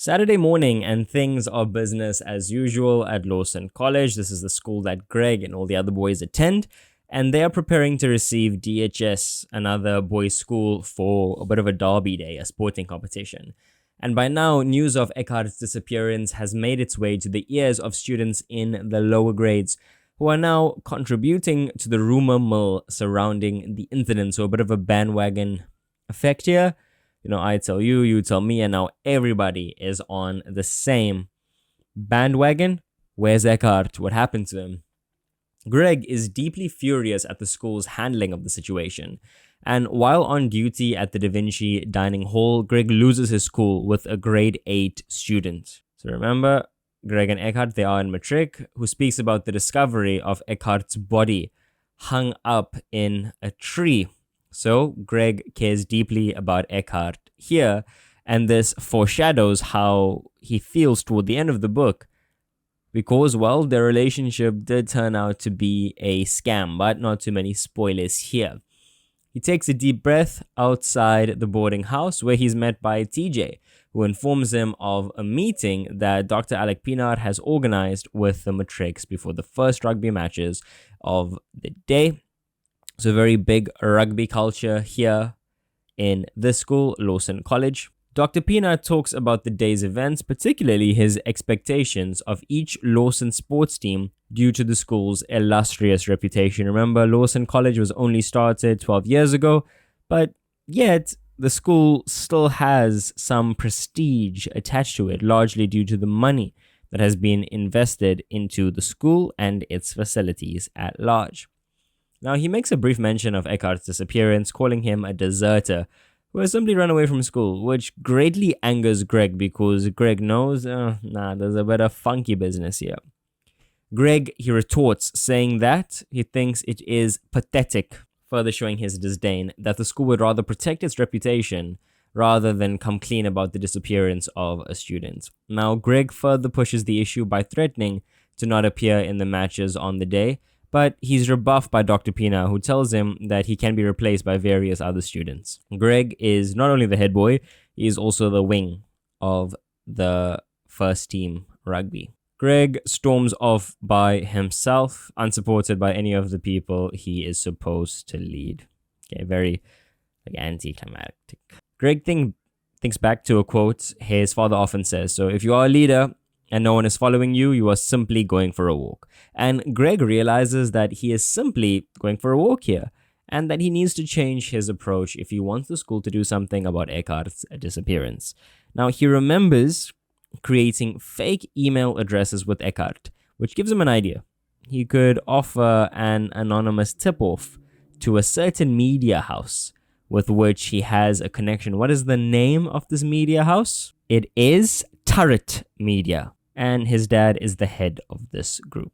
Saturday morning, and things are business as usual at Lawson College. This is the school that Greg and all the other boys attend, and they are preparing to receive DHS, another boys' school, for a bit of a derby day, a sporting competition. And by now, news of Eckhart's disappearance has made its way to the ears of students in the lower grades, who are now contributing to the rumor mill surrounding the incident. So a bit of a bandwagon effect here. I tell you, you tell me, and now everybody is on the same bandwagon. Where's Eckhart? What happened to him? Greg is deeply furious at the school's handling of the situation. And while on duty at the Da Vinci dining hall, Greg loses his cool with a grade 8 student. So remember, Greg and Eckhart, they are in matric, who speaks about the discovery of Eckhart's body hung up in a tree. So Greg cares deeply about Eckhart here, and this foreshadows how he feels toward the end of the book, because, well, their relationship did turn out to be a scam, but not too many spoilers here. He takes a deep breath outside the boarding house, where he's met by TJ, who informs him of a meeting that Dr. Alec Pinar has organized with the matrics before the first rugby matches of the day. So very big rugby culture here in this school, Lawson College. Dr. Pinar talks about the day's events, particularly his expectations of each Lawson sports team due to the school's illustrious reputation. Remember, Lawson College was only started 12 years ago, but yet the school still has some prestige attached to it, largely due to the money that has been invested into the school and its facilities at large. Now, he makes a brief mention of Eckhart's disappearance, calling him a deserter who has simply run away from school, which greatly angers Greg because Greg knows, there's a bit of funky business here. Greg, he retorts, saying that he thinks it is pathetic, further showing his disdain, that the school would rather protect its reputation rather than come clean about the disappearance of a student. Now, Greg further pushes the issue by threatening to not appear in the matches on the day, but he's rebuffed by Dr. Pina, who tells him that he can be replaced by various other students. Greg is not only the head boy, he is also the wing of the first team rugby. Greg storms off by himself, unsupported by any of the people he is supposed to lead. Okay, very anticlimactic. Greg thinks back to a quote his father often says. So if you are a leader and no one is following you, you are simply going for a walk. And Greg realizes that he is simply going for a walk here, and that he needs to change his approach if he wants the school to do something about Eckhart's disappearance. Now, he remembers creating fake email addresses with Eckhart, which gives him an idea. He could offer an anonymous tip-off to a certain media house with which he has a connection. What is the name of this media house? It is Turret Media, and his dad is the head of this group.